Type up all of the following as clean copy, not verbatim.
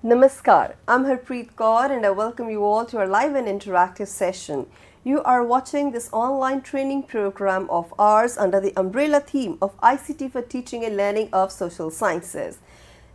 Namaskar, I'm Harpreet Kaur and I welcome you all to our live and interactive session. You are watching this online training program of ours under the umbrella theme of ICT for Teaching and Learning of Social Sciences.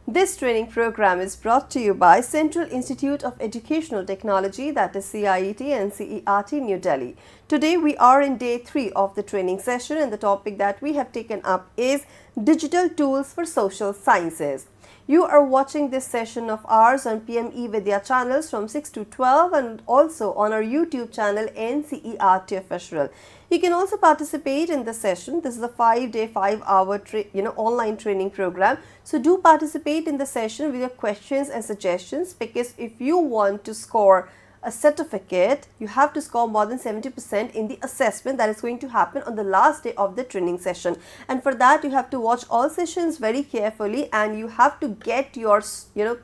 This training program is brought to you by Central Institute of Educational Technology, that is CIET and NCERT, New Delhi. Today we are in day 3 of the training session and the topic that we have taken up is Digital Tools for Social Sciences. You are watching this session of ours on PME Vidya channels from 6 to 12 and also on our YouTube channel NCERT Official. You can also participate in the session. This is a 5-day, 5-hour online training program. So do participate in the session with your questions and suggestions, because if you want to score a certificate, you have to score more than 70% in the assessment that is going to happen on the last day of the training session. And for that, you have to watch all sessions very carefully and you have to get your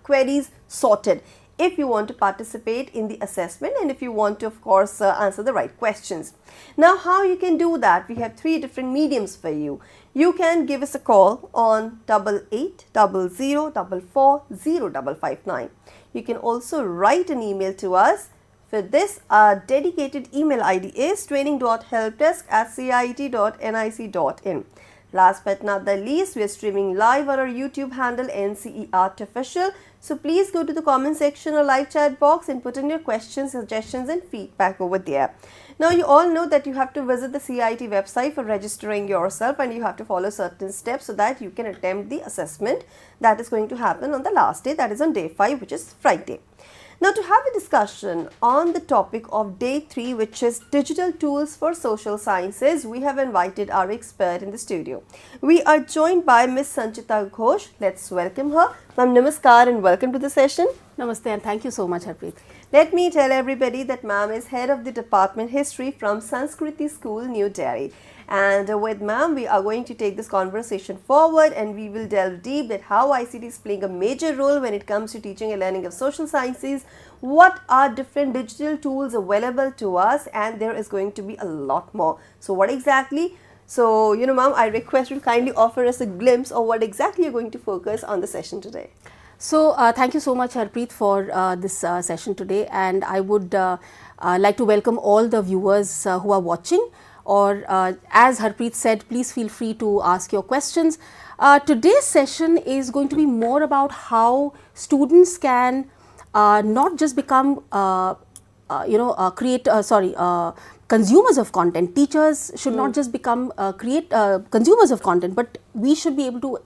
queries sorted if you want to participate in the assessment and if you want to, of course, answer the right questions. Now, how you can do that? We have 3 different mediums for you. You can give us a call on 8800440559. You can also write an email to us. For this, our dedicated email ID is training.helpdesk@ciet.nic.in. Last but not the least, we are streaming live on our YouTube handle NCERT Official. So please go to the comment section or live chat box and put in your questions, suggestions and feedback over there. Now you all know that you have to visit the CIT website for registering yourself and you have to follow certain steps so that you can attempt the assessment that is going to happen on the last day, that is on day 5, which is Friday. Now, to have a discussion on the topic of day 3, which is digital tools for social sciences, we have invited our expert in the studio. We are joined by Miss Sanchita Ghosh. Let's welcome her. Ma'am, namaskar and welcome to the session. Namaste and thank you so much, Harpreet. Let me tell everybody that ma'am is head of the department history from Sanskriti School, New Delhi. And with ma'am, we are going to take this conversation forward and we will delve deep at how ICT is playing a major role when it comes to teaching and learning of social sciences. What are different digital tools available to us, and there is going to be a lot more. So what exactly? So, ma'am, I request you to kindly offer us a glimpse of what exactly you're going to focus on the session today. So, thank you so much, Harpreet, for this session today, and I would like to welcome all the viewers who are watching. Or as Harpreet said, please feel free to ask your questions. Today's session is going to be more about how students can not just become consumers of content. Teachers should not just become consumers of content, but we should be able to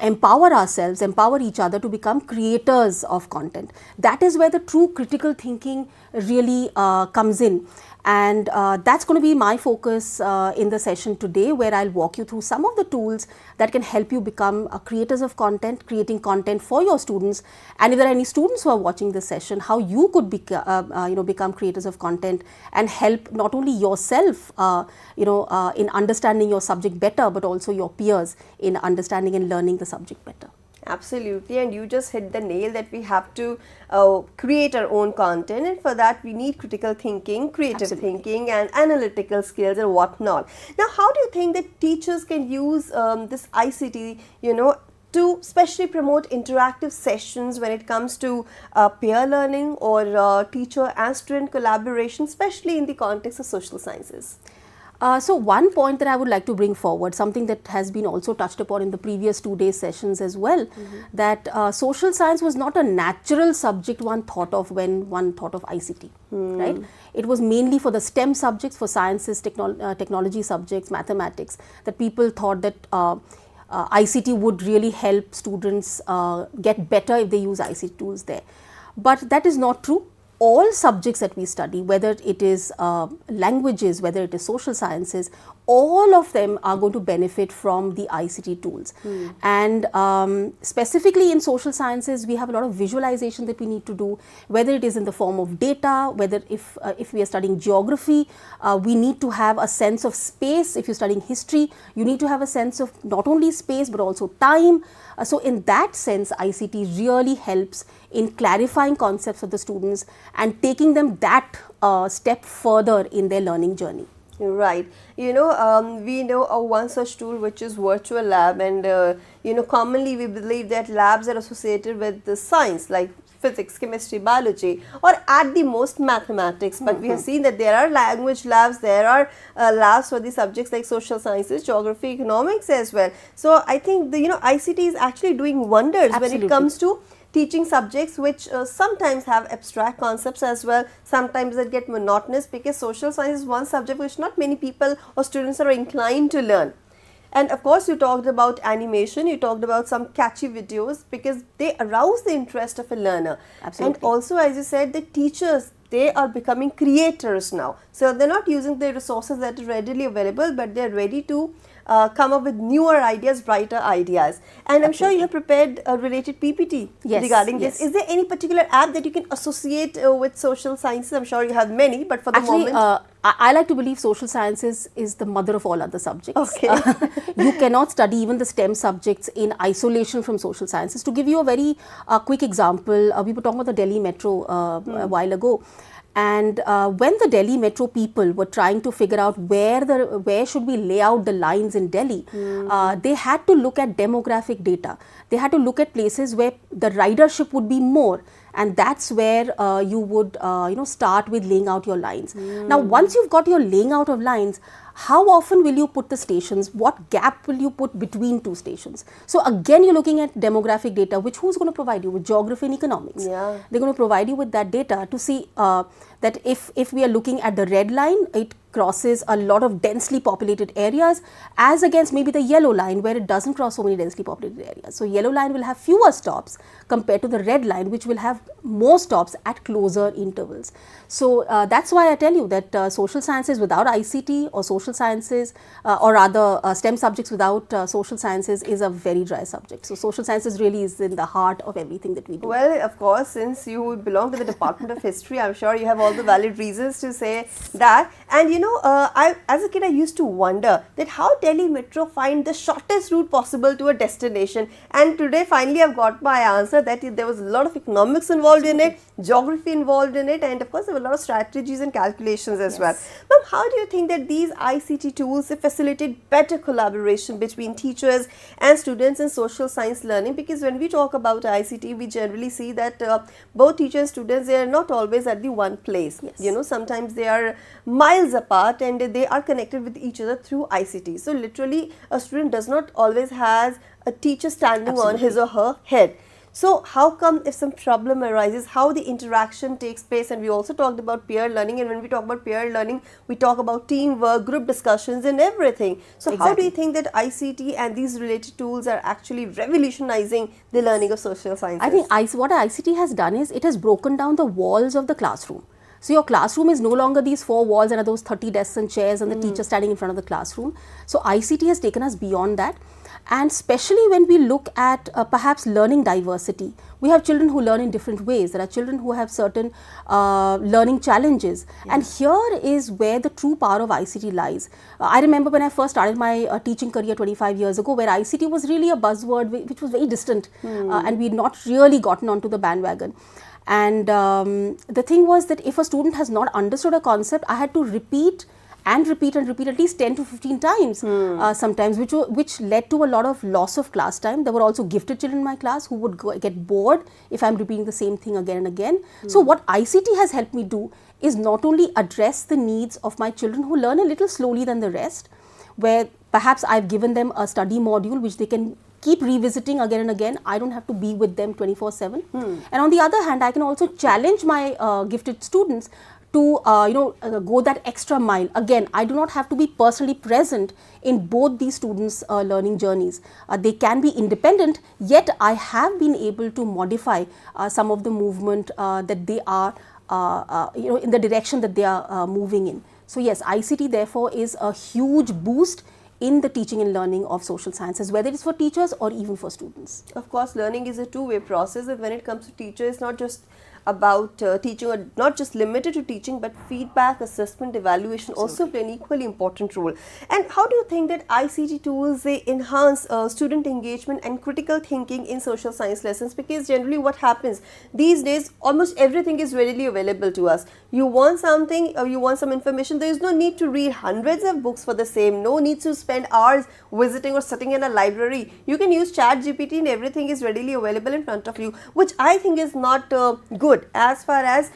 empower ourselves, empower each other to become creators of content. That is where the true critical thinking really comes in. And that's going to be my focus in the session today, where I'll walk you through some of the tools that can help you become creators of content, creating content for your students. And if there are any students who are watching this session, how you could become creators of content and help not only yourself, in understanding your subject better, but also your peers in understanding and learning the subject better. Absolutely, and you just hit the nail that we have to create our own content, and for that we need critical thinking, creative thinking and analytical skills and whatnot. Now, how do you think that teachers can use this ICT, to especially promote interactive sessions when it comes to peer learning or teacher and student collaboration, especially in the context of social sciences? So one point that I would like to bring forward, something that has been also touched upon in the previous 2 days sessions as well, that social science was not a natural subject one thought of when one thought of ICT, right? It was mainly for the STEM subjects, for sciences, technology subjects, mathematics, that people thought that ICT would really help students get better if they use ICT tools there. But that is not true. All subjects that we study, whether it is languages, whether it is social sciences, all of them are going to benefit from the ICT tools. And specifically in social sciences, we have a lot of visualization that we need to do, whether it is in the form of data, whether if we are studying geography, we need to have a sense of space. If you're studying history, you need to have a sense of not only space, but also time. So in that sense, ICT really helps in clarifying concepts for the students and taking them that step further in their learning journey. Right. We know one such tool which is virtual lab, and commonly we believe that labs are associated with the science like physics, chemistry, biology, or at the most mathematics. But we have seen that there are language labs, there are labs for the subjects like social sciences, geography, economics as well. So I think the ICT is actually doing wonders when it comes to teaching subjects which sometimes have abstract concepts as well. Sometimes they get monotonous because social science is one subject which not many people or students are inclined to learn. And of course, you talked about animation, you talked about some catchy videos because they arouse the interest of a learner. Absolutely. And also, as you said, the teachers, they are becoming creators now. So they're not using the resources that are readily available, but they're ready to come up with newer ideas, brighter ideas. And I'm sure you have prepared a related PPT regarding this. Is there any particular app that you can associate with social sciences? I'm sure you have many, but for the moment... I like to believe social sciences is the mother of all other subjects. Okay. You cannot study even the STEM subjects in isolation from social sciences. To give you a very quick example, we were talking about the Delhi Metro a while ago. And when the Delhi Metro people were trying to figure out where should we lay out the lines in Delhi, they had to look at demographic data. They had to look at places where the ridership would be more. And that's where you would start with laying out your lines. Now, once you've got your laying out of lines, how often will you put the stations? What gap will you put between two stations? So again, you're looking at demographic data, which who's going to provide you with? Geography and economics. Yeah. They're going to provide you with that data to see that if we are looking at the red line, it crosses a lot of densely populated areas as against maybe the yellow line where it doesn't cross so many densely populated areas. So yellow line will have fewer stops compared to the red line, which will have more stops at closer intervals. So that's why I tell you that social sciences without ICT or social sciences or rather STEM subjects without social sciences is a very dry subject. So social sciences really is in the heart of everything that we do. Well, of course, since you belong to the Department of History, I'm sure you have all the valid reasons to say that. And as a kid, I used to wonder that how Delhi Metro find the shortest route possible to a destination. And today, finally, I've got my answer that there was a lot of economics involved in it, geography involved in it, and of course, there were a lot of strategies and calculations as well. Ma'am, how do you think that these ICT tools facilitate better collaboration between teachers and students in social science learning? Because when we talk about ICT, we generally see that both teachers and students, they are not always at the one place. Sometimes they are miles apart and they are connected with each other through ICT. So literally, a student does not always has a teacher standing on his or her head. So how come if some problem arises, how the interaction takes place? And we also talked about peer learning, and when we talk about peer learning, we talk about teamwork, group discussions and everything. So how do you think that ICT and these related tools are actually revolutionizing the learning of social sciences? I think what ICT has done is it has broken down the walls of the classroom. So your classroom is no longer these 4 walls and those 30 desks and chairs and the teacher standing in front of the classroom. So ICT has taken us beyond that. And especially when we look at perhaps learning diversity, we have children who learn in different ways. There are children who have certain learning challenges. And here is where the true power of ICT lies. I remember when I first started my teaching career 25 years ago, where ICT was really a buzzword which was very distant and we had not really gotten onto the bandwagon. And the thing was that if a student has not understood a concept, I had to repeat and repeat at least 10 to 15 times sometimes, which led to a lot of loss of class time. There were also gifted children in my class who would get bored if I'm repeating the same thing again and again. So what ICT has helped me do is not only address the needs of my children who learn a little slowly than the rest, where perhaps I've given them a study module which they can keep revisiting again and again. I don't have to be with them 24/7. And on the other hand, I can also challenge my gifted students to go that extra mile. Again, I do not have to be personally present in both these students' learning journeys. They can be independent, yet I have been able to modify some of the movement that they are, in the direction that they are moving in. So yes, ICT therefore is a huge boost in the teaching and learning of social sciences, whether it's for teachers or even for students. Of course, learning is a two-way process, and when it comes to teachers, it's not just about teaching, or not just limited to teaching, but feedback, assessment, evaluation also play an equally important role. And how do you think that ICT tools, they enhance student engagement and critical thinking in social science lessons? Because generally what happens these days, almost everything is readily available to us. You want something, or you want some information, there is no need to read hundreds of books for the same, no need to spend hours visiting or sitting in a library. You can use ChatGPT and everything is readily available in front of you, which I think is not good as far as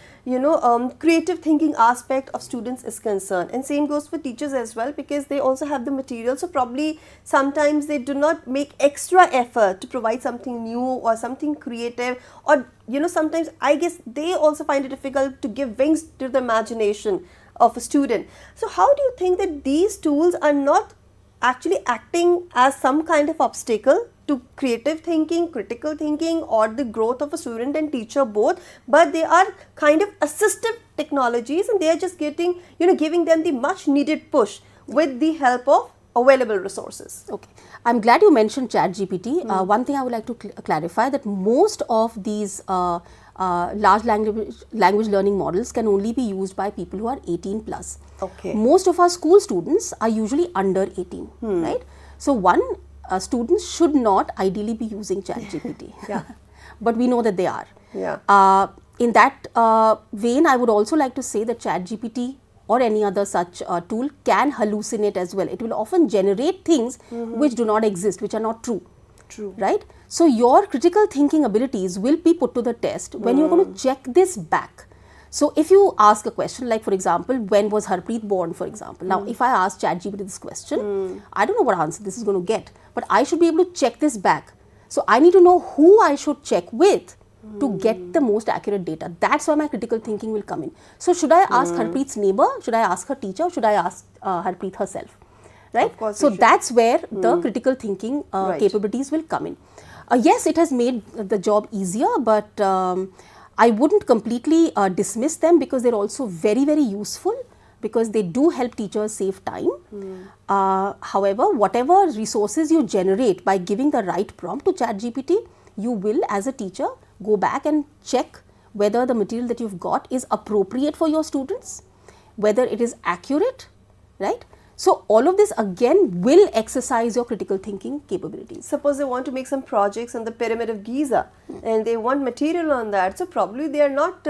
creative thinking aspect of students is concerned. And same goes for teachers as well, because they also have the material, so probably sometimes they do not make extra effort to provide something new or something creative, or sometimes I guess they also find it difficult to give wings to the imagination of a student. So how do you think that these tools are not actually acting as some kind of obstacle to creative thinking, critical thinking, or the growth of a student and teacher both, but they are kind of assistive technologies, and they are just giving them the much needed push with the help of available resources? Okay, I'm glad you mentioned ChatGPT. One thing I would like to clarify, that most of these large language learning models can only be used by people who are 18 plus. Okay. Most of our school students are usually under 18, right? So students should not ideally be using ChatGPT. Yeah. But we know that they are. Yeah. In that vein, I would also like to say that ChatGPT or any other such tool can hallucinate as well. It will often generate things which do not exist, which are not true. True. Right? So your critical thinking abilities will be put to the test when you're going to check this back. So if you ask a question like, for example, when was Harpreet born, for example. Now, if I ask ChatGPT this question, I don't know what answer this is going to get, but I should be able to check this back. So I need to know who I should check with to get the most accurate data. That's why my critical thinking will come in. So should I ask Harpreet's neighbor? Should I ask her teacher? Should I ask Harpreet herself? Right? Of course so that's where the critical thinking capabilities will come in. Yes, it has made the job easier, but I wouldn't completely dismiss them, because they're also very, very useful, because they do help teachers save time. However, whatever resources you generate by giving the right prompt to ChatGPT, you will as a teacher go back and check whether the material that you've got is appropriate for your students, whether it is accurate, right? So all of this again will exercise your critical thinking capabilities. Suppose they want to make some projects on the Pyramid of Giza and they want material on that, so probably they are not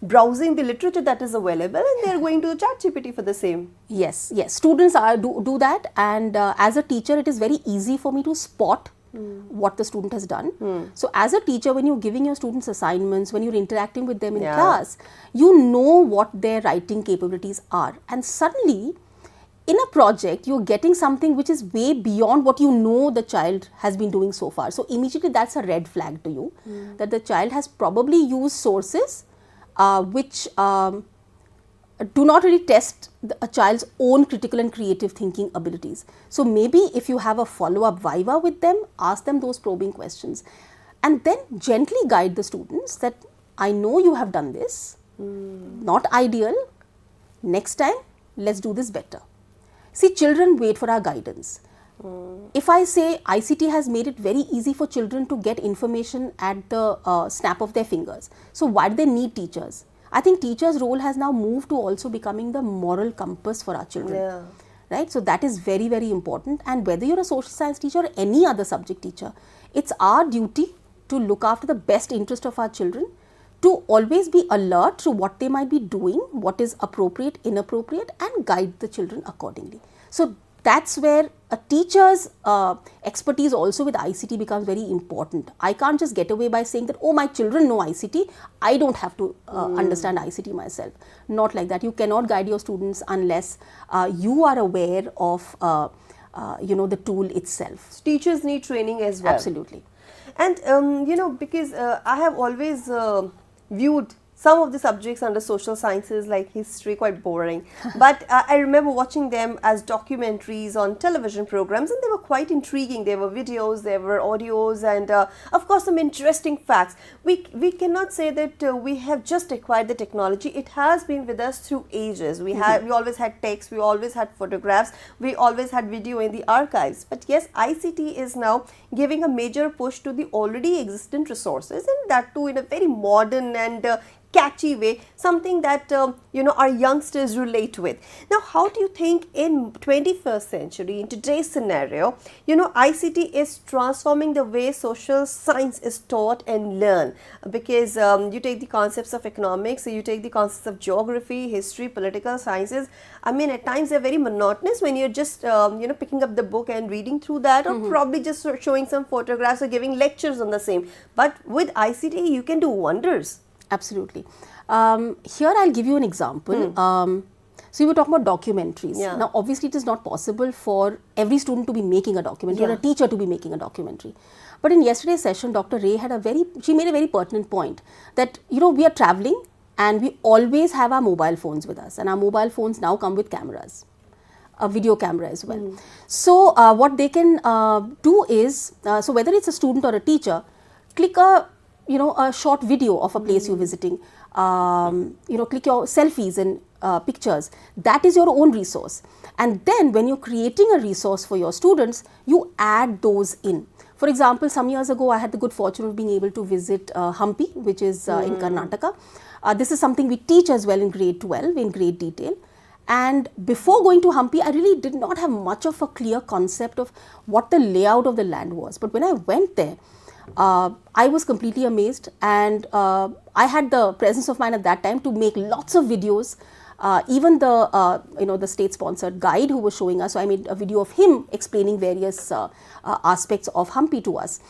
browsing the literature that is available, and they are going to ChatGPT for the same. Yes, students do that, and as a teacher it is very easy for me to spot what the student has done. So as a teacher, when you're giving your students assignments, when you're interacting with them in class, you know what their writing capabilities are, and suddenly in a project, you're getting something which is way beyond what you know the child has been doing so far. So immediately that's a red flag to you, that the child has probably used sources which do not really test a child's own critical and creative thinking abilities. So maybe if you have a follow-up viva with them, ask them those probing questions, and then gently guide the students that I know you have done this, not ideal, next time let's do this better. See, children wait for our guidance. If I say ICT has made it very easy for children to get information at the snap of their fingers, so why do they need teachers? I think teachers' role has now moved to also becoming the moral compass for our children. Right? So that is very, very important. And whether you're a social science teacher or any other subject teacher, it's our duty to look after the best interest of our children, to always be alert to what they might be doing, what is appropriate, inappropriate, and guide the children accordingly. So that's where a teacher's expertise also with ICT becomes very important. I can't just get away by saying that, oh, my children know ICT, I don't have to understand ICT myself. Not like that. You cannot guide your students unless you are aware of the tool itself. So teachers need training as well. Absolutely. And because I have always viewed some of the subjects under social sciences like history quite boring, but I remember watching them as documentaries on television programs, and they were quite intriguing. There were videos, there were audios, and of course some interesting facts. We cannot say that we have just acquired the technology. It has been with us through ages. We always had text, we always had photographs, we always had video in the archives. But yes, ICT is now giving a major push to the already existent resources, and that too in a very modern and catchy way, something that our youngsters relate with. Now, how do you think in 21st century, in today's scenario, ICT is transforming the way social science is taught and learned? Because you take the concepts of economics, you take the concepts of geography, history, political sciences. I mean, at times they're very monotonous when you're just picking up the book and reading through that, or probably just showing some photographs or giving lectures on the same. But with ICT, you can do wonders. Absolutely. Here I'll give you an example. So you were talking about documentaries. Yeah. Now, obviously, it is not possible for every student to be making a documentary or a teacher to be making a documentary. But in yesterday's session, Dr. Ray she made a very pertinent point that, we are traveling and we always have our mobile phones with us, and our mobile phones now come with cameras, a video camera as well. So what they can do is, so whether it's a student or a teacher, click a short video of a place you're visiting, click your selfies and pictures. That is your own resource. And then when you're creating a resource for your students, you add those in. For example, some years ago, I had the good fortune of being able to visit Hampi, which is in Karnataka. This is something we teach as well in grade 12 in great detail. And before going to Hampi, I really did not have much of a clear concept of what the layout of the land was. But when I went there, I was completely amazed, and I had the presence of mind at that time to make lots of videos. Even the state-sponsored guide who was showing us, so I made a video of him explaining various aspects of Hampi to us.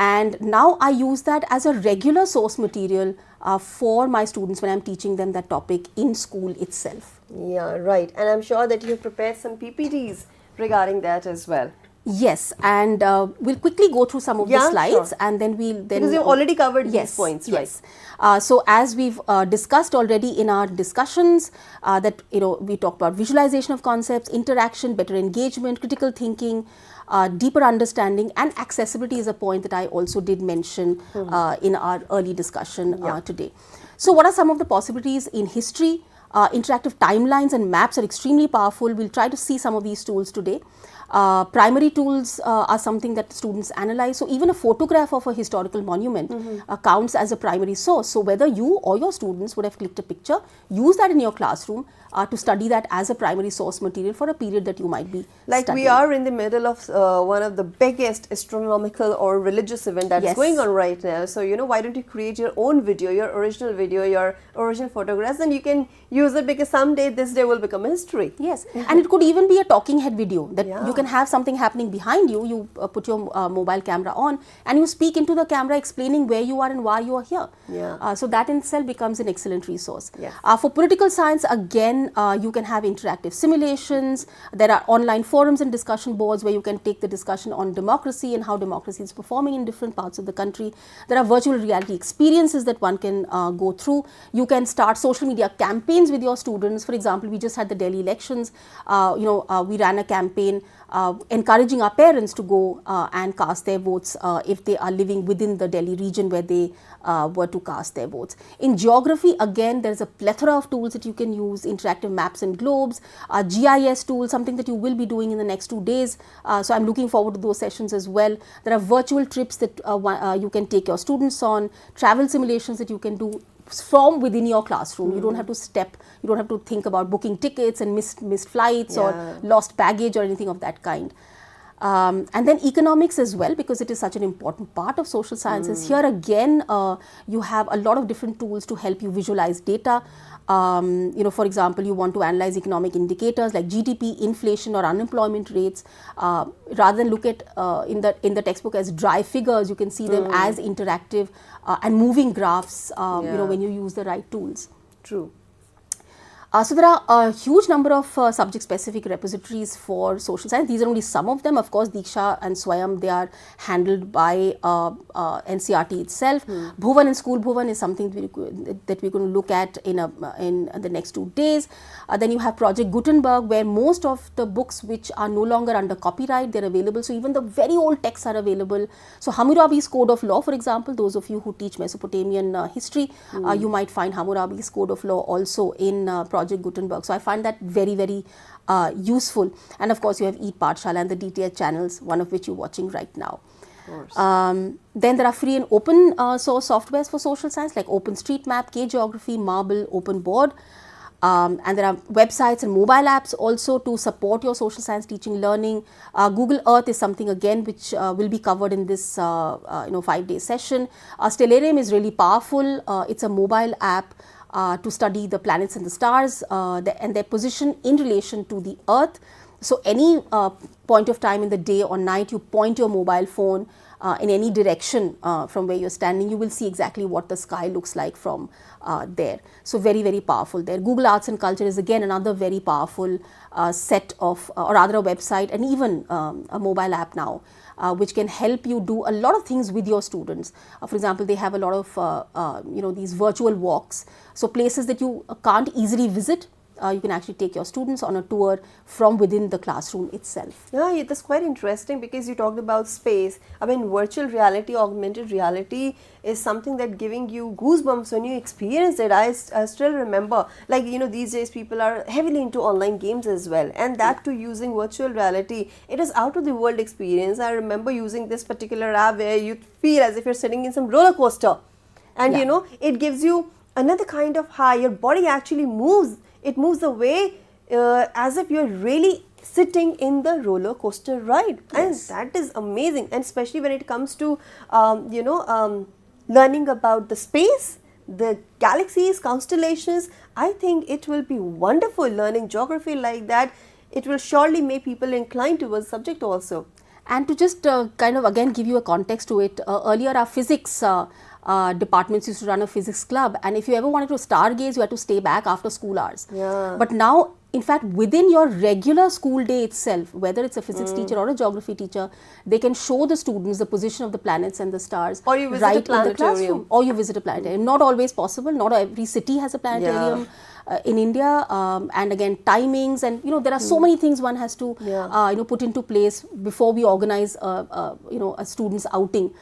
And now I use that as a regular source material for my students when I'm teaching them that topic in school itself. Yeah, right. And I'm sure that you've prepared some PPTs regarding that as well. Yes, and we'll quickly go through some of the slides, and then because you've already covered these points, right? Yes. So as we've discussed already in our discussions, that we talked about visualization of concepts, interaction, better engagement, critical thinking, deeper understanding, and accessibility is a point that I also did mention in our early discussion today. So what are some of the possibilities in history? Interactive timelines and maps are extremely powerful. We'll try to see some of these tools today. Primary tools are something that students analyze. So even a photograph of a historical monument counts as a primary source. So whether you or your students would have clicked a picture, use that in your classroom to study that as a primary source material for a period that you might be studying. We are in the middle of one of the biggest astronomical or religious event that's going on right now. So, why don't you create your own video, your original photographs, and you can use it, because someday this day will become a history. Yes, and it could even be a talking head video that you can have something happening behind you. You put your mobile camera on and you speak into the camera explaining where you are and why you are here. So that in itself becomes an excellent resource. For political science, again, you can have interactive simulations. There are online forums and discussion boards where you can take the discussion on democracy and how democracy is performing in different parts of the country. There are virtual reality experiences that one can go through. You can start social media campaigns with your students. For example, we just had the Delhi elections. We ran a campaign encouraging our parents to go and cast their votes if they are living within the Delhi region where they were to cast their votes. In geography, again, there's a plethora of tools that you can use, interactive maps and globes, GIS tools, something that you will be doing in the next 2 days. So I'm looking forward to those sessions as well. There are virtual trips that you can take your students on, travel simulations that you can do from within your classroom. You don't have to think about booking tickets and missed flights or lost baggage or anything of that kind. And then economics as well, because it is such an important part of social sciences. Here again, you have a lot of different tools to help you visualize data. For example, you want to analyze economic indicators like GDP, inflation or unemployment rates. Rather than look at in the textbook as dry figures, you can see them as interactive and moving graphs when you use the right tools. True. So there are a huge number of subject-specific repositories for social science. These are only some of them. Of course, Diksha and Swayam, they are handled by NCERT itself. Bhuvan and School Bhuvan is something that we're going to look at in the next 2 days. Then you have Project Gutenberg, where most of the books which are no longer under copyright, they're available. So even the very old texts are available. So Hammurabi's Code of Law, for example, those of you who teach Mesopotamian history, you might find Hammurabi's Code of Law also in Project Gutenberg. So I find that very, very useful. And of course, you have Eat Pathshala and the DTH channels, one of which you're watching right now. course. Then there are free and open source softwares for social science like OpenStreetMap, K-Geography, Marble, OpenBoard. And there are websites and mobile apps also to support your social science teaching learning. Google Earth is something again which will be covered in this 5-day session. Stellarium is really powerful. It's a mobile app to study the planets and the stars and their position in relation to the Earth. So any point of time in the day or night, you point your mobile phone in any direction from where you're standing, you will see exactly what the sky looks like from there. So very, very powerful there. Google Arts and Culture is again another very powerful set of, or rather a website and even a mobile app now, which can help you do a lot of things with your students. For example, they have a lot of, these virtual walks. So places that you can't easily visit, you can actually take your students on a tour from within the classroom itself. Yeah, that's quite interesting because you talked about space. I mean, virtual reality, augmented reality is something that giving you goosebumps when you experience it. I still remember, like, these days people are heavily into online games as well, and that too using virtual reality. It is out of the world experience. I remember using this particular app where you feel as if you're sitting in some roller coaster, and it gives you another kind of high. Your body actually moves. It moves away as if you're really sitting in the roller coaster ride. Yes. And that is amazing. And especially when it comes to, learning about the space, the galaxies, constellations, I think it will be wonderful learning geography like that. It will surely make people inclined towards the subject also. And to just kind of again give you a context to it, earlier our physics departments used to run a physics club, and if you ever wanted to stargaze, you had to stay back after school hours. Yeah. But now, in fact, within your regular school day itself, whether it's a physics teacher or a geography teacher, they can show the students the position of the planets and the stars or you visit right a planetarium. In the classroom. Or you visit a planetarium. Not always possible. Not every city has a planetarium. Yeah. In India, and again timings, and there are so many things one has to put into place before we organize a student's outing.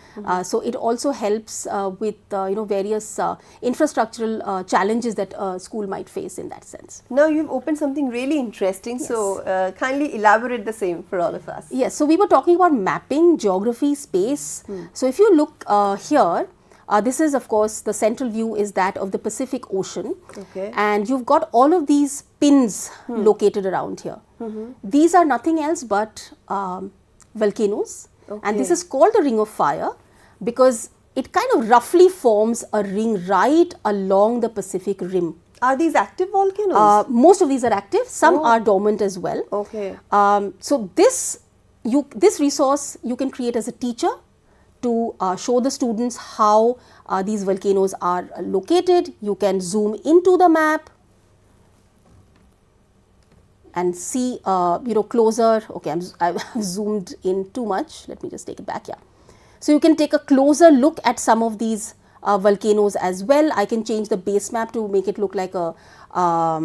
So it also helps with various infrastructural challenges that a school might face in that sense. Now you've opened something really interesting. Yes. So kindly elaborate the same for all of us. Yes. So we were talking about mapping, geography, space. So if you look here. This is, of course, the central view is that of the Pacific Ocean. Okay. And you've got all of these pins located around here. These are nothing else but volcanoes. Okay. And this is called the Ring of Fire because it kind of roughly forms a ring right along the Pacific Rim. Are these active volcanoes? Most of these are active. Some are dormant as well. Okay. So this resource you can create as a teacher to show the students how these volcanoes are located. You can zoom into the map and see, closer. Okay, I've zoomed in too much. Let me just take it back. Yeah. So you can take a closer look at some of these volcanoes as well. I can change the base map to make it look like a, a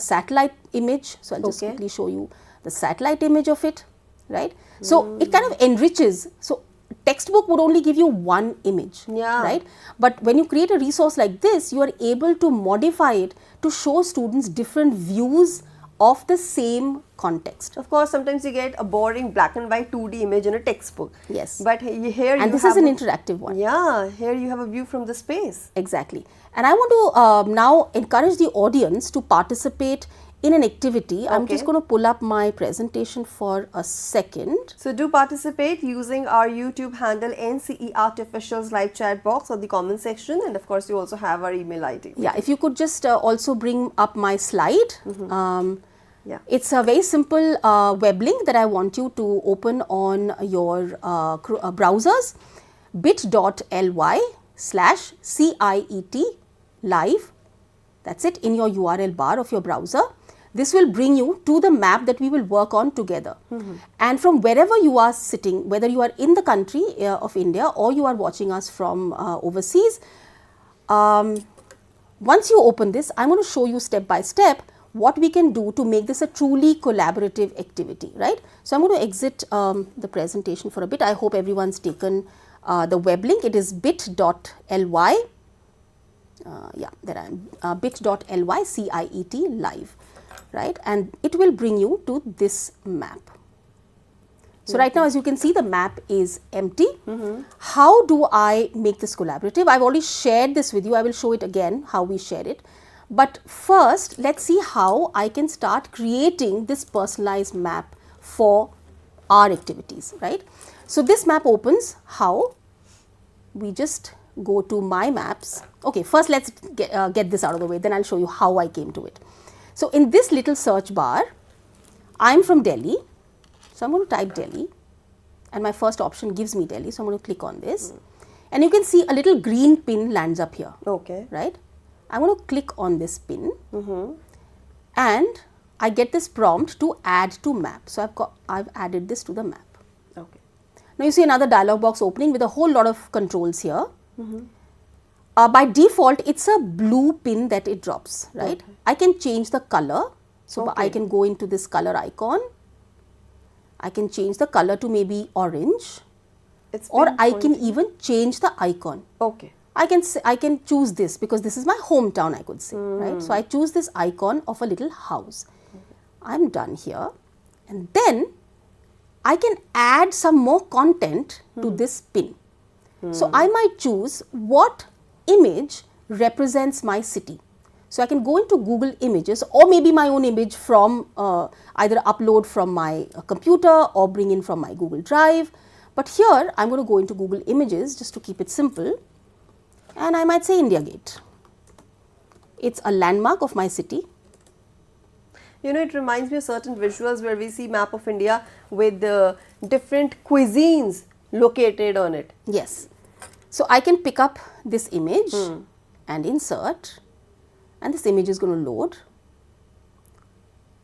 satellite image. So I'll just quickly show you the satellite image of it. Right. So it kind of enriches. So textbook would only give you one image. Yeah. Right. But when you create a resource like this, you are able to modify it to show students different views of the same context. Of course, sometimes you get a boring black and white 2D image in a textbook. Yes. But here and this is an interactive one. Yeah. Here you have a view from the space. Exactly. And I want to now encourage the audience to participate in an activity. I'm just going to pull up my presentation for a second. So do participate using our YouTube handle NCERT Officials live chat box or the comment section, and of course you also have our email ID. Yeah, if you could just also bring up my slide. Yeah. It's a very simple web link that I want you to open on your browsers, bit.ly/CIET live. That's it, in your URL bar of your browser. This will bring you to the map that we will work on together. And from wherever you are sitting, whether you are in the country of India or you are watching us from overseas, once you open this, I'm going to show you step by step what we can do to make this a truly collaborative activity, right? So I'm going to exit the presentation for a bit. I hope everyone's taken the web link. It is bit.ly. There I am, bit.ly/CIET live, right? And it will bring you to this map. So right now, as you can see, the map is empty. How do I make this collaborative? I've already shared this with you. I will show it again, how we share it. But first, let's see how I can start creating this personalized map for our activities, right? So this map opens how? We just go to my maps. Okay, first let's get this out of the way, then I'll show you how I came to it. So in this little search bar, I'm from Delhi. So I'm going to type Delhi and my first option gives me Delhi. So I'm going to click on this and you can see a little green pin lands up here. Okay. Right? I'm going to click on this pin and I get this prompt to add to map. So I've added this to the map. Okay. Now you see another dialog box opening with a whole lot of controls here. By default, it's a blue pin that it drops, right? Okay. I can change the color. So I can go into this color icon. I can change the color to maybe orange, or I can even change the icon. Okay. I can choose this because this is my hometown, I could say, right? So I choose this icon of a little house. I'm done here, and then I can add some more content to this pin. So I might choose what image represents my city. So I can go into Google Images or maybe my own image from either upload from my computer or bring in from my Google Drive. But here I'm going to go into Google Images just to keep it simple, and I might say India Gate. It's a landmark of my city. You know, it reminds me of certain visuals where we see map of India with the different cuisines located on it. Yes. So I can pick up this image and insert, and this image is going to load,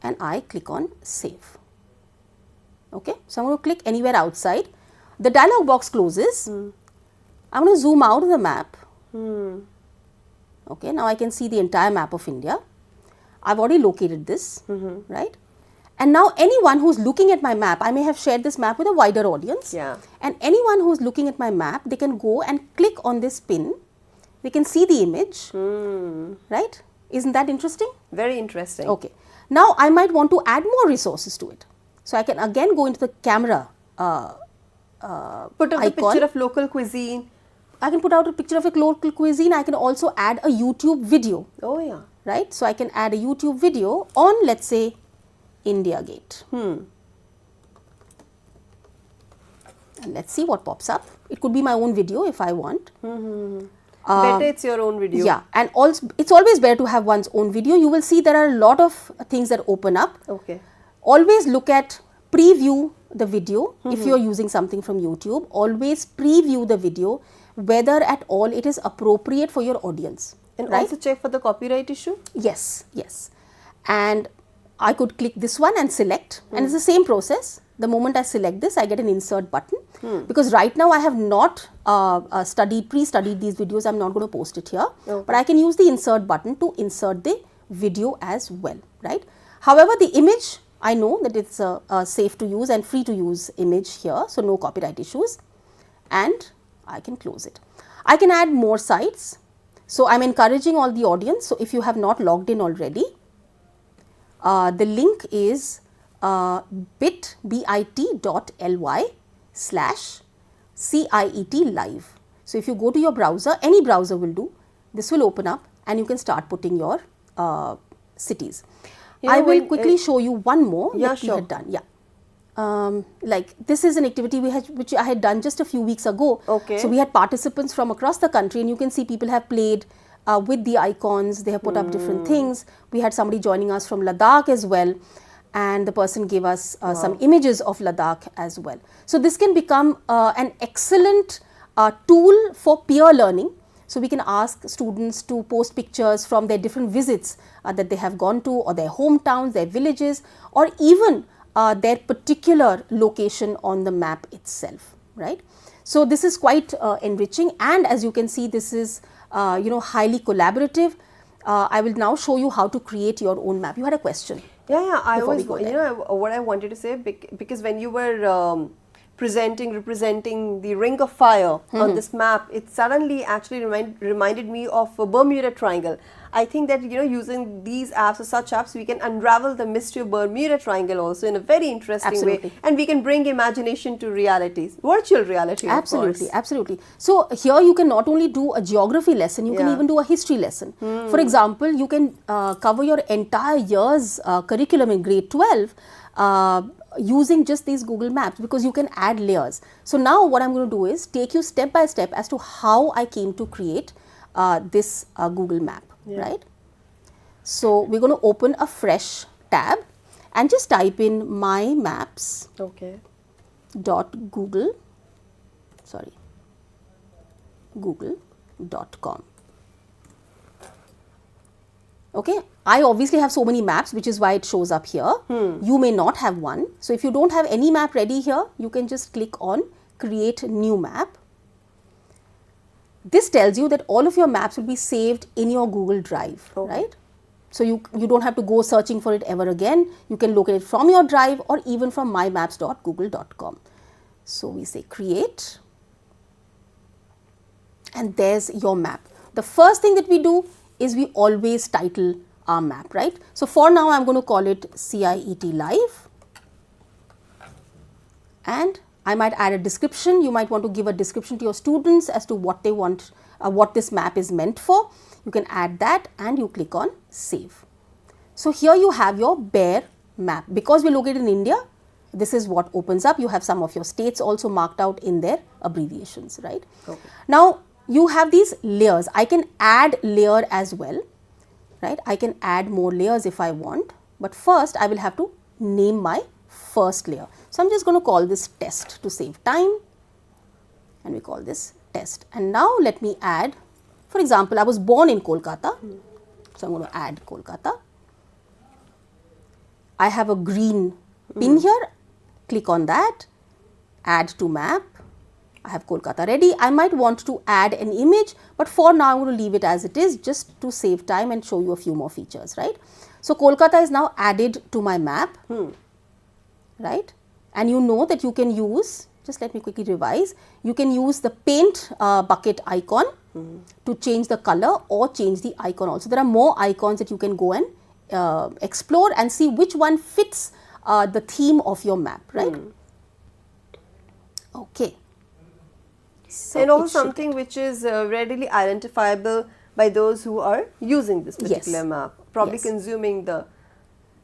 and I click on save. Okay. So I'm going to click anywhere outside. The dialog box closes. I'm going to zoom out of the map. Okay. Now I can see the entire map of India. I've already located this, right? And now anyone who's looking at my map, I may have shared this map with a wider audience. Yeah. And anyone who's looking at my map, they can go and click on this pin. They can see the image, right? Isn't that interesting? Very interesting. Okay. Now I might want to add more resources to it. So I can again go into the camera put up icon. a picture of local cuisine. I can put out a picture of a local cuisine. I can also add a YouTube video. Oh yeah. Right? So I can add a YouTube video on, let's say, India Gate. And let's see what pops up. It could be my own video if I want. Better it's your own video. Yeah, and also it's always better to have one's own video. You will see there are a lot of things that open up. Okay. Always look at preview the video. If you are using something from YouTube, always preview the video whether at all it is appropriate for your audience. And right? also check for the copyright issue? Yes, yes. And I could click this one and select, and it's the same process. The moment I select this, I get an insert button, because right now I have not pre-studied these videos. I'm not going to post it here, but I can use the insert button to insert the video as well, right? However, the image, I know that it's a safe to use and free to use image here, so no copyright issues, and I can close it. I can add more sites. So I'm encouraging all the audience. So if you have not logged in already, the link is bit.ly/CIET live. So if you go to your browser, any browser will do, this will open up and you can start putting your cities. I will quickly show you one more that we had done. Yeah. Like this is an activity which I had done just a few weeks ago. Okay. So we had participants from across the country, and you can see people have played with the icons. They have put up different things. We had somebody joining us from Ladakh as well, and the person gave us some images of Ladakh as well. So this can become an excellent tool for peer learning. So we can ask students to post pictures from their different visits that they have gone to, or their hometowns, their villages, or even their particular location on the map itself, right? So this is quite enriching, and as you can see, this is highly collaborative. I will now show you how to create your own map. You had a question. Yeah, I always, what I wanted to say, because when you were representing the ring of fire on this map, it suddenly actually reminded me of a Bermuda Triangle. I think that, using these apps or such apps, we can unravel the mystery of Bermuda Triangle also in a very interesting way, and we can bring imagination to realities, virtual reality. Absolutely, absolutely. So here you can not only do a geography lesson, you can even do a history lesson. For example, you can cover your entire year's curriculum in grade 12 using just these Google Maps, because you can add layers. So now what I'm going to do is take you step by step as to how I came to create this Google Map, right? So we're going to open a fresh tab and just type in my maps. Okay. Google.com. Okay, I obviously have so many maps, which is why it shows up here. You may not have one. So if you don't have any map ready here, you can just click on create new map. This tells you that all of your maps will be saved in your Google Drive, right? So you don't have to go searching for it ever again. You can locate it from your drive or even from mymaps.google.com. So we say create, and there's your map. The first thing that we do is we always title our map, right? So for now, I'm going to call it CIET Live, and I might add a description. You might want to give a description to your students as to what they want, what this map is meant for. You can add that and you click on save. So here you have your bare map. Because we're located in India, this is what opens up. You have some of your states also marked out in their abbreviations, right? Okay. Now you have these layers. I can add layer as well, right? I can add more layers if I want, but first I will have to name my first layer. So I'm just going to call this test to save time, and we call this test. And now let me add, for example, I was born in Kolkata, so I'm going to add Kolkata. I have a green pin here, click on that, add to map. I have Kolkata ready. I might want to add an image, but for now I'm going to leave it as it is just to save time and show you a few more features, right? So Kolkata is now added to my map, right? And you know that you can use, just let me quickly revise, you can use the paint bucket icon to change the color or change the icon also. There are more icons that you can go and explore and see which one fits the theme of your map, right? Okay. So and also something which is readily identifiable by those who are using this particular map, probably consuming the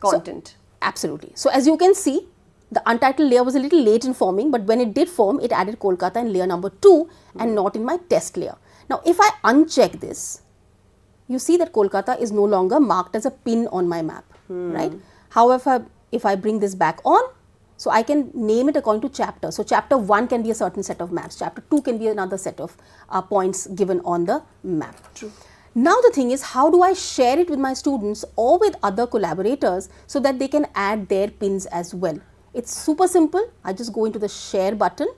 content. So, absolutely. So as you can see, the untitled layer was a little late in forming, but when it did form, it added Kolkata in layer number 2 and not in my test layer. Now, if I uncheck this, you see that Kolkata is no longer marked as a pin on my map, right? However, if I bring this back on, so I can name it according to chapter. So chapter 1 can be a certain set of maps. Chapter 2 can be another set of points given on the map. True. Now the thing is, how do I share it with my students or with other collaborators so that they can add their pins as well? It's super simple. I just go into the share button.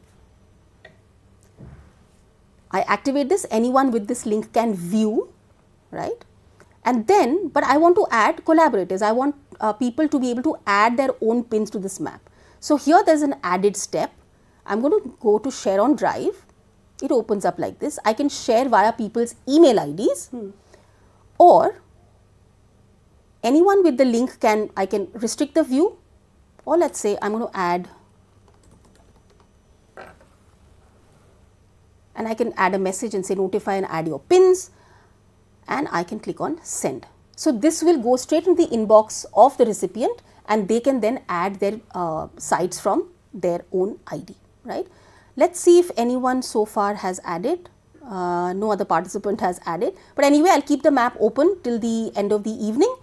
I activate this. Anyone with this link can view, right? And then, but I want to add collaborators. I want people to be able to add their own pins to this map. So here there's an added step. I'm going to go to share on drive. It opens up like this. I can share via people's email IDs or anyone with the link I can restrict the view, or let's say I'm going to add, and I can add a message and say notify and add your pins, and I can click on send. So this will go straight in the inbox of the recipient and they can then add their sites from their own ID, right? Let's see if anyone so far has added. No other participant has added. But anyway, I'll keep the map open till the end of the evening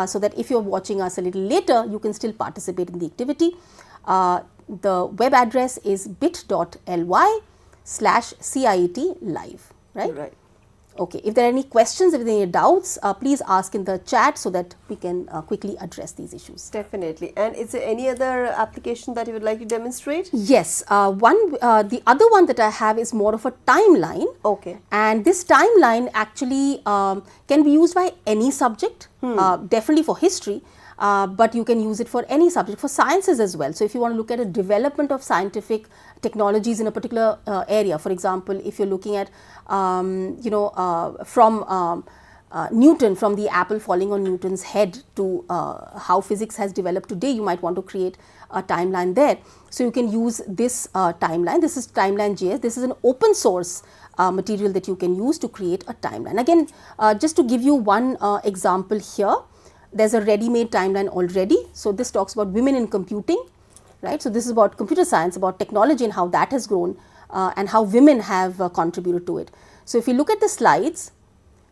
so that if you're watching us a little later, you can still participate in the activity. The web address is bit.ly/CIET live, right? Right. Okay, if there are any questions, if there are any doubts, please ask in the chat so that we can quickly address these issues. Definitely. And is there any other application that you would like to demonstrate? Yes, the other one that I have is more of a timeline. Okay. And this timeline actually can be used by any subject, definitely for history. but you can use it for any subject, for sciences as well. So if you want to look at a development of scientific technologies in a particular area, for example, if you're looking at, from Newton, from the apple falling on Newton's head to how physics has developed today, you might want to create a timeline there. So you can use this timeline. This is timeline.js. This is an open source material that you can use to create a timeline. Again, just to give you one example here, there's a ready-made timeline already. So this talks about women in computing, right? So this is about computer science, about technology and how that has grown and how women have contributed to it. So if you look at the slides,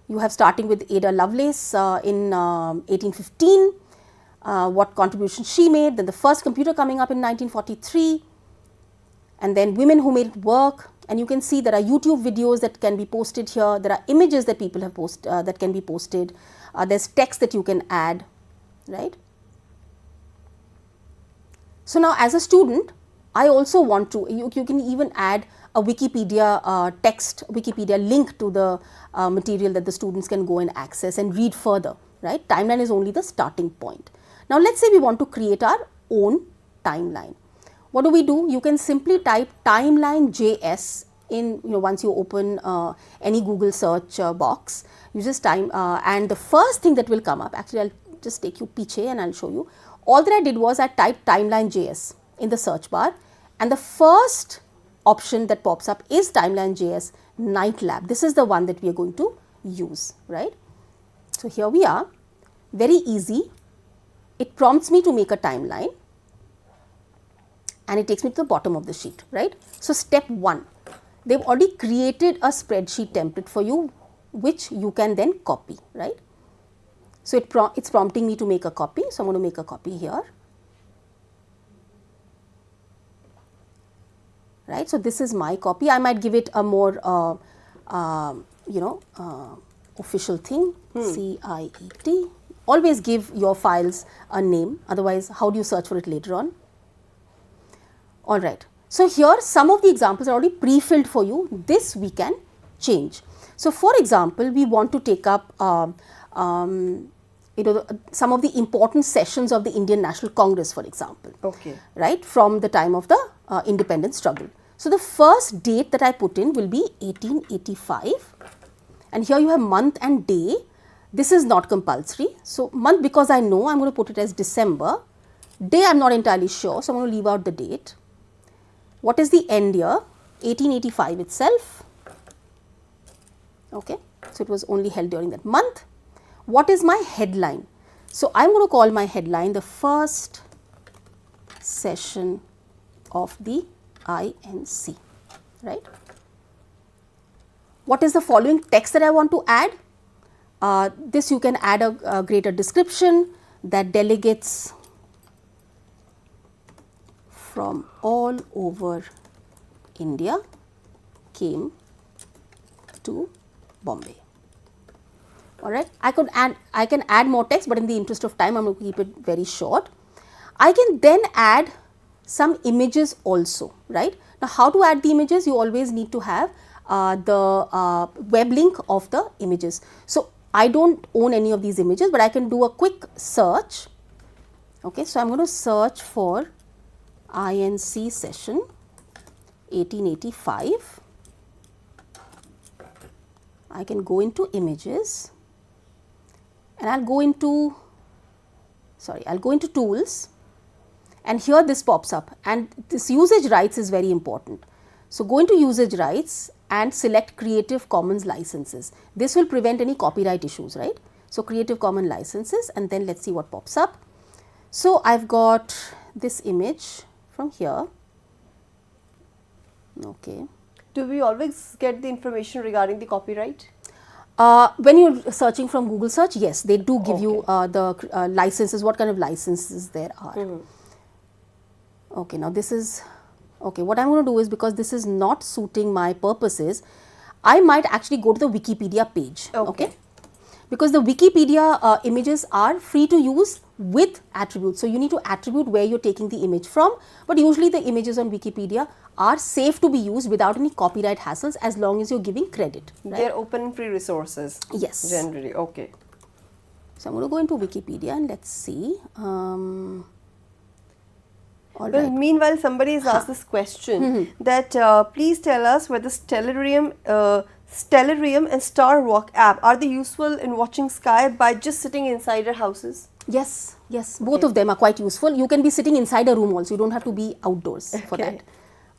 you have starting with Ada Lovelace in 1815, what contribution she made, then the first computer coming up in 1943, and then women who made it work. And you can see there are YouTube videos that can be posted here, there are images that people have that can be posted, there's text that you can add, right. So now as a student, I also want to, you can even add a Wikipedia text, Wikipedia link to the material that the students can go and access and read further, right. Timeline is only the starting point. Now let's say we want to create our own timeline. What do? You can simply type timeline.js in, once you open any Google search box, you just type and the first thing that will come up, actually I'll just take you piche and I'll show you. All that I did was I typed timeline.js in the search bar, and the first option that pops up is timeline.js Night Lab. This is the one that we are going to use, right. So here we are, very easy. It prompts me to make a timeline and it takes me to the bottom of the sheet, right. So step 1, they've already created a spreadsheet template for you, which you can then copy, right. So it's prompting me to make a copy. So I'm going to make a copy here, right. So this is my copy. I might give it a more, official thing, CIET. Always give your files a name, otherwise how do you search for it later on? Alright, so here some of the examples are already pre-filled for you. This we can change. So for example, we want to take up some of the important sessions of the Indian National Congress, for example, okay, right, from the time of the independence struggle. So the first date that I put in will be 1885, and here you have month and day. This is not compulsory. So month, because I know, I'm going to put it as December. Day I'm not entirely sure, so I'm going to leave out the date. What is the end year? 1885 itself. Okay, so it was only held during that month. What is my headline? So I'm going to call my headline the first session of the INC, right. What is the following text that I want to add? This you can add a greater description that delegates from all over India came to Bombay. Alright, I can add more text, but in the interest of time, I'm going to keep it very short. I can then add some images also, right. Now, how to add the images? You always need to have the web link of the images. So I don't own any of these images, but I can do a quick search. Okay, so I'm going to search for INC session 1885. I can go into images and I'll go into tools, and here this pops up, and this usage rights is very important. So go into usage rights and select Creative Commons licenses. This will prevent any copyright issues, right. So Creative Commons licenses, and then let's see what pops up. So I've got this image from here. Okay. Do we always get the information regarding the copyright? When you're searching from Google search, yes, they do give you the licenses, what kind of licenses there are. Okay, now this is, okay, what I'm going to do is, because this is not suiting my purposes, I might actually go to the Wikipedia page. Okay. Because the Wikipedia images are free to use with attributes. So you need to attribute where you're taking the image from, but usually the images on Wikipedia are safe to be used without any copyright hassles, as long as you're giving credit. Right? They're open free resources. Yes. Generally, okay. So I'm going to go into Wikipedia and let's see. All Well, right. meanwhile, somebody has asked this question that please tell us whether Stellarium and Star Walk app are they useful in watching sky by just sitting inside our houses? Yes, yes, both of them are quite useful. You can be sitting inside a room also. You don't have to be outdoors for Okay.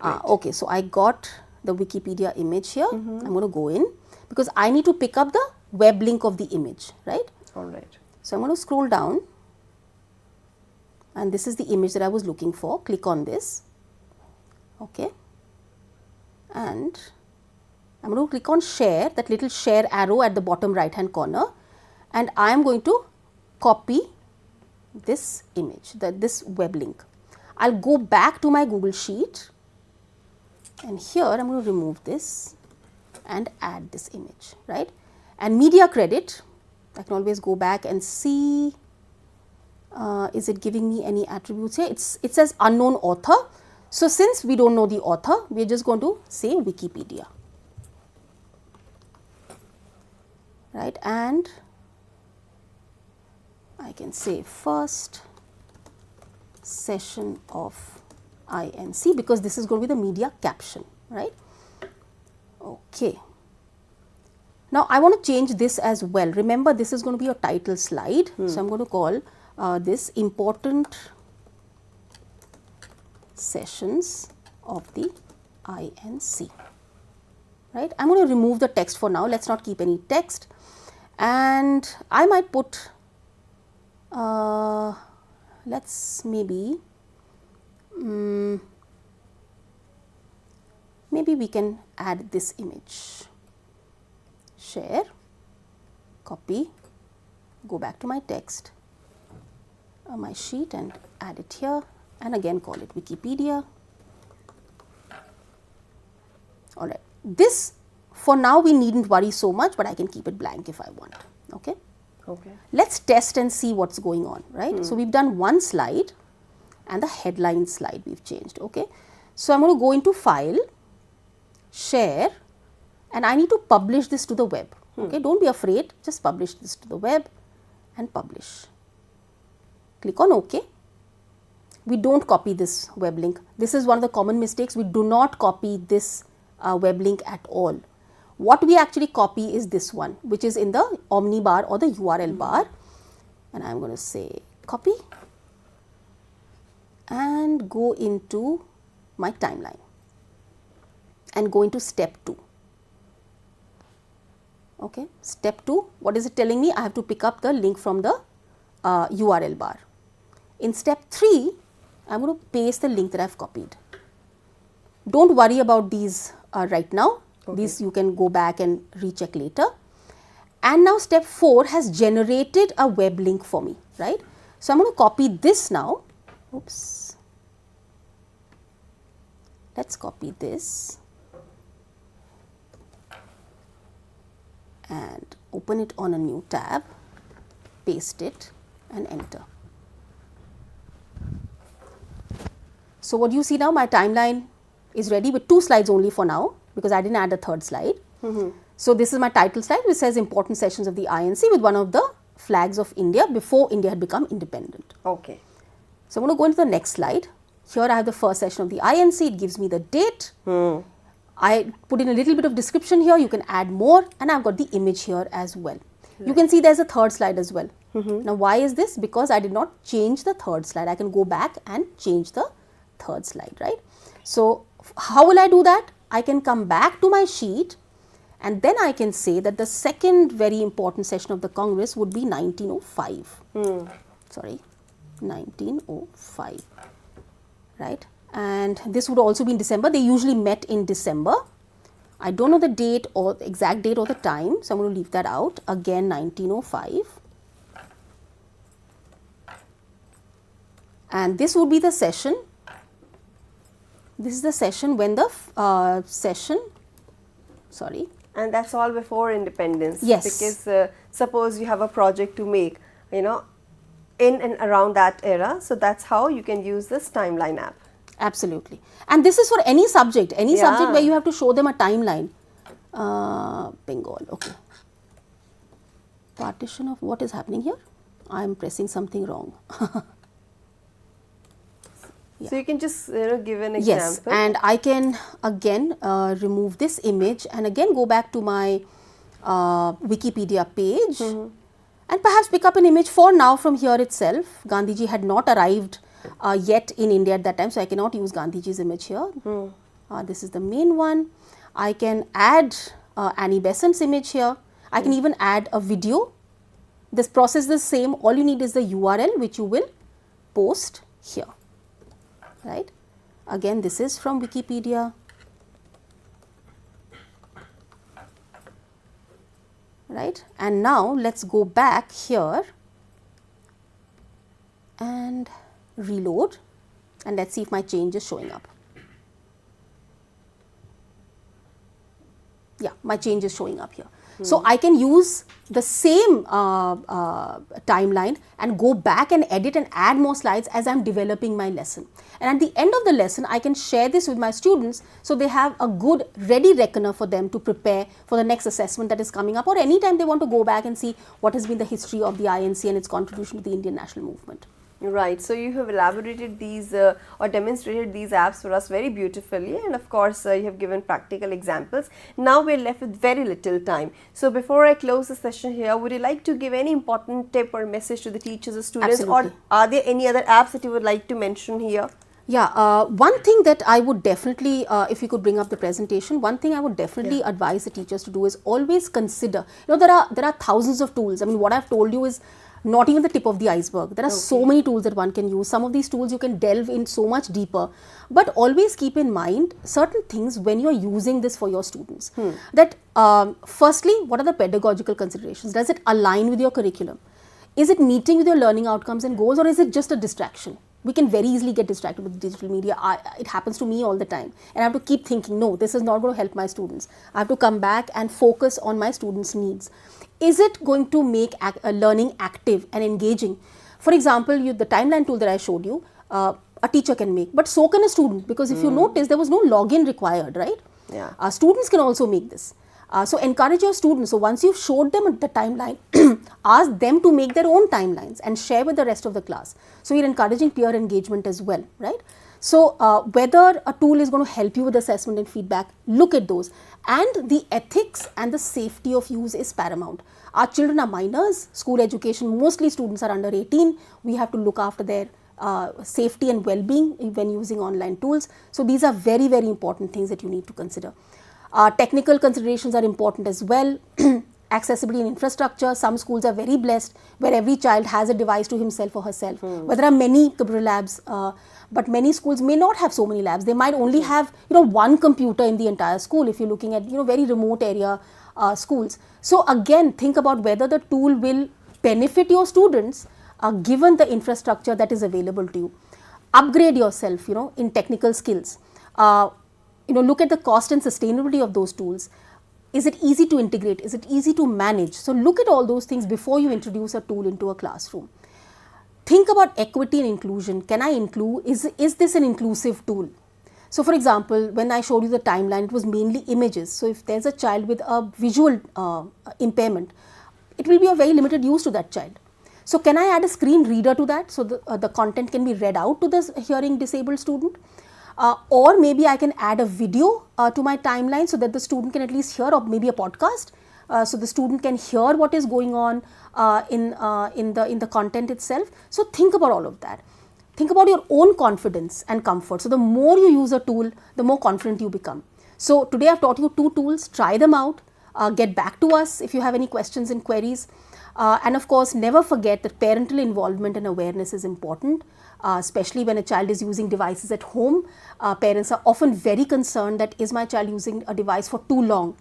that. Okay, so I got the Wikipedia image here. I'm going to go in because I need to pick up the web link of the image, right? All right. So I'm going to scroll down and this is the image that I was looking for. Click on this, okay, and I'm going to click on share, that little share arrow at the bottom right hand corner, and I am going to copy this image, this web link. I'll go back to my Google Sheet and here I'm going to remove this and add this image, right? And media credit, I can always go back and see, is it giving me any attributes here? It says unknown author. So since we don't know the author, we're just going to say Wikipedia, right? And I can say first session of INC because this is going to be the media caption, right? Okay. Now I want to change this as well. Remember, this is going to be a title slide. So I'm going to call this important sessions of the INC, right? I'm going to remove the text for now. Let's not keep any text. And I might put, let's maybe we can add this image. Share, copy, go back to my text, my sheet and add it here and again call it Wikipedia. All right. This for now we needn't worry so much, but I can keep it blank if I want. Okay. Okay. Let's test and see what's going on, right? So we've done one slide and the headline slide we've changed. Okay. So I'm going to go into file, share, and I need to publish this to the web. Okay, don't be afraid, just publish this to the web and publish. Click on OK. We don't copy this web link. This is one of the common mistakes. We do not copy this web link at all. What we actually copy is this one, which is in the Omni bar or the URL bar. And I'm going to say copy and go into my timeline and go into step 2. Okay, step 2, what is it telling me? I have to pick up the link from the URL bar. In step 3, I'm going to paste the link that I've copied. Don't worry about these right now. Okay. These you can go back and recheck later. And now step 4 has generated a web link for me, right? So I'm going to copy this now. Oops. Let's copy this and open it on a new tab, paste it and enter. So what you see now, my timeline is ready with 2 slides only for now because I didn't add a third slide. So this is my title slide which says important sessions of the INC with one of the flags of India before India had become independent. Okay. So I'm going to go into the next slide. Here I have the first session of the INC. It gives me the date. I put in a little bit of description here. You can add more and I've got the image here as well. Right. You can see there's a third slide as well. Now why is this? Because I did not change the third slide. I can go back and change the third slide, right? So how will I do that? I can come back to my sheet and then I can say that the second very important session of the Congress would be 1905. Sorry, 1905, right? And this would also be in December. They usually met in December. I don't know the date or the exact date or the time, so I'm going to leave that out. Again, 1905. And this would be the session. This is the session when the And that's all before independence. Yes. Because suppose you have a project to make, in and around that era. So that's how you can use this timeline app. Absolutely. And this is for any subject where you have to show them a timeline. Bengal, okay. Partition of what is happening here? I'm pressing something wrong. So you can just give an example. Yes, and I can again remove this image and again go back to my Wikipedia page and perhaps pick up an image for now from here itself. Gandhiji had not arrived yet in India at that time, so I cannot use Gandhiji's image here. This is the main one. I can add Annie Besant's image here. I can even add a video. This process is the same. All you need is the URL which you will post here. Right? Again, this is from Wikipedia. Right? And now let's go back here and reload, and let's see if my change is showing up. Yeah, my change is showing up here. So I can use the same timeline and go back and edit and add more slides as I'm developing my lesson. And at the end of the lesson, I can share this with my students so they have a good ready reckoner for them to prepare for the next assessment that is coming up, or anytime they want to go back and see what has been the history of the INC and its contribution to the Indian national movement. Right, so you have elaborated these or demonstrated these apps for us very beautifully, and of course you have given practical examples. Now we are left with very little time. So before I close the session here, would you like to give any important tip or message to the teachers or students? Absolutely. Or are there any other apps that you would like to mention here? Yeah, one thing that I would definitely, if you could bring up the presentation, one thing I would definitely advise the teachers to do is always consider, there are thousands of tools. I mean, what I've told you is not even the tip of the iceberg. There are so many tools that one can use. Some of these tools you can delve in so much deeper, but always keep in mind certain things when you are using this for your students. That firstly, what are the pedagogical considerations? Does it align with your curriculum? Is it meeting with your learning outcomes and goals, or is it just a distraction? We can very easily get distracted with digital media. It happens to me all the time, and I have to keep thinking, no, this is not going to help my students. I have to come back and focus on my students' needs. Is it going to make learning active and engaging? For example, the timeline tool that I showed you, a teacher can make, but so can a student, because if you notice, there was no login required, right? Yeah. Students can also make this. So encourage your students. So once you've showed them the timeline, ask them to make their own timelines and share with the rest of the class. So you're encouraging peer engagement as well, right? So whether a tool is going to help you with assessment and feedback, look at those. And the ethics and the safety of use is paramount. Our children are minors, school education, mostly students are under 18. We have to look after their safety and well-being when using online tools. So these are very, very important things that you need to consider. Technical considerations are important as well. Accessibility and infrastructure. Some schools are very blessed where every child has a device to himself or herself. But there are many computer labs, but many schools may not have so many labs. They might only have one computer in the entire school if you're looking at very remote area schools. So again, think about whether the tool will benefit your students given the infrastructure that is available to you. Upgrade yourself in technical skills. Look at the cost and sustainability of those tools. Is it easy to integrate? Is it easy to manage? So look at all those things before you introduce a tool into a classroom. Think about equity and inclusion. Can I include, is this an inclusive tool? So for example, when I showed you the timeline, it was mainly images. So if there's a child with a visual impairment, it will be of very limited use to that child. So can I add a screen reader to that so the content can be read out to the hearing disabled student? Or maybe I can add a video to my timeline so that the student can at least hear, or maybe a podcast, so the student can hear what is going on in the content itself. So think about all of that. Think about your own confidence and comfort. So the more you use a tool, the more confident you become. So today I've taught you 2 tools. Try them out. Get back to us if you have any questions and queries. And of course, never forget that parental involvement and awareness is important. Especially when a child is using devices at home, parents are often very concerned that is my child using a device for too long.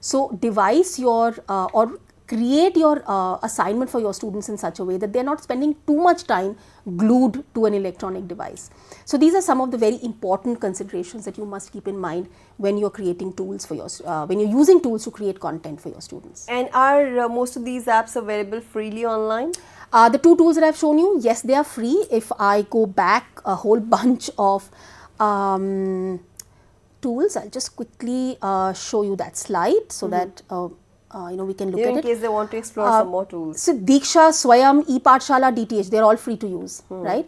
So devise your or create your assignment for your students in such a way that they are not spending too much time glued to an electronic device. So these are some of the very important considerations that you must keep in mind when you're creating tools for your when you're using tools to create content for your students. And are most of these apps available freely online? The 2 tools that I've shown you, yes, they are free. If I go back a whole bunch of tools, I'll just quickly show you that slide so that we can look at in it. case they want to explore some more tools. So Diksha, Swayam, ePathshala, DTH, they're all free to use, right?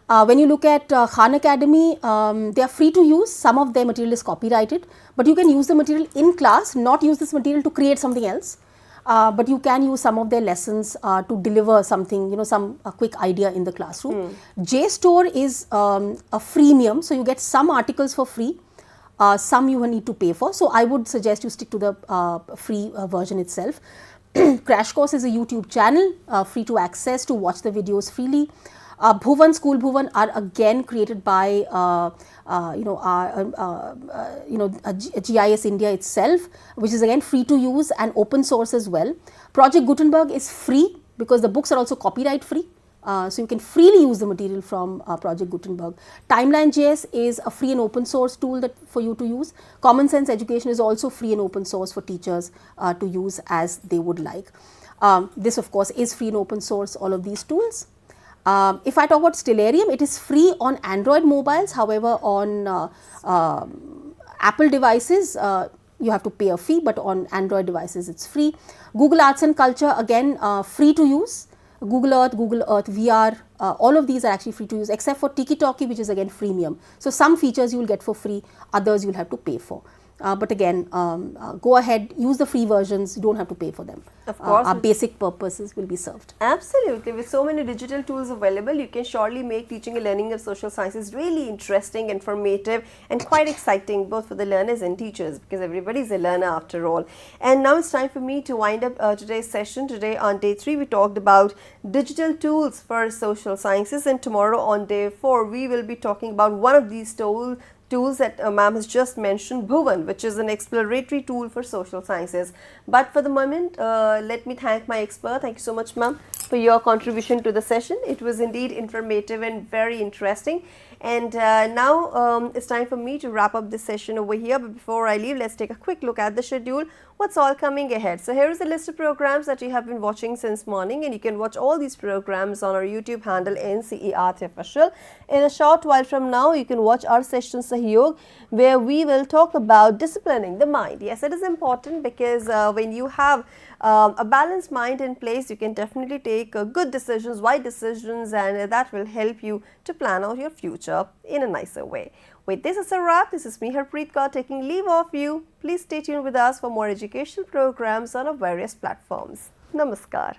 When you look at Khan Academy, they are free to use. Some of their material is copyrighted, but you can use the material in class, not use this material to create something else. But you can use some of their lessons to deliver something, some quick idea in the classroom. JStore is a freemium, so you get some articles for free. Some you will need to pay for. So I would suggest you stick to the free version itself. Crash Course is a YouTube channel, free to access, to watch the videos freely. Bhuvan, School Bhuvan are again created by GIS India itself, which is again free to use and open source as well. Project Gutenberg is free because the books are also copyright free. So you can freely use the material from Project Gutenberg. Timeline.js is a free and open source tool for you to use. Common Sense Education is also free and open source for teachers to use as they would like. This of course is free and open source, all of these tools. If I talk about Stellarium, it is free on Android mobiles. However, on Apple devices, you have to pay a fee, but on Android devices, it's free. Google Arts and Culture, again, free to use. Google Earth VR, all of these are actually free to use, except for Tiki-Talkie, which is again freemium. So some features you will get for free, others you will have to pay for. But again, go ahead, use the free versions, you don't have to pay for them. Of course. Our basic purposes will be served. Absolutely. With so many digital tools available, you can surely make teaching and learning of social sciences really interesting, informative, and quite exciting, both for the learners and teachers, because everybody is a learner after all. And now it's time for me to wind up today's session. Today on day 3, we talked about digital tools for social sciences, and tomorrow on day 4, we will be talking about one of these tools that ma'am has just mentioned, Bhuvan, which is an exploratory tool for social sciences. But for the moment, let me thank my expert. Thank you so much, ma'am, for your contribution to the session. It was indeed informative and very interesting. And now it's time for me to wrap up this session over here. But before I leave, let's take a quick look at the schedule. What's all coming ahead? So here is a list of programs that you have been watching since morning, and you can watch all these programs on our YouTube handle NCERT Official. In a short while from now, you can watch our session Sahyog, where we will talk about disciplining the mind. Yes, it is important because when you have a balanced mind in place, you can definitely take good decisions, wise decisions, and that will help you to plan out your future in a nicer way. With this as a wrap, this is me, Harpreet Kaur, taking leave of you. Please stay tuned with us for more educational programs on our various platforms. Namaskar.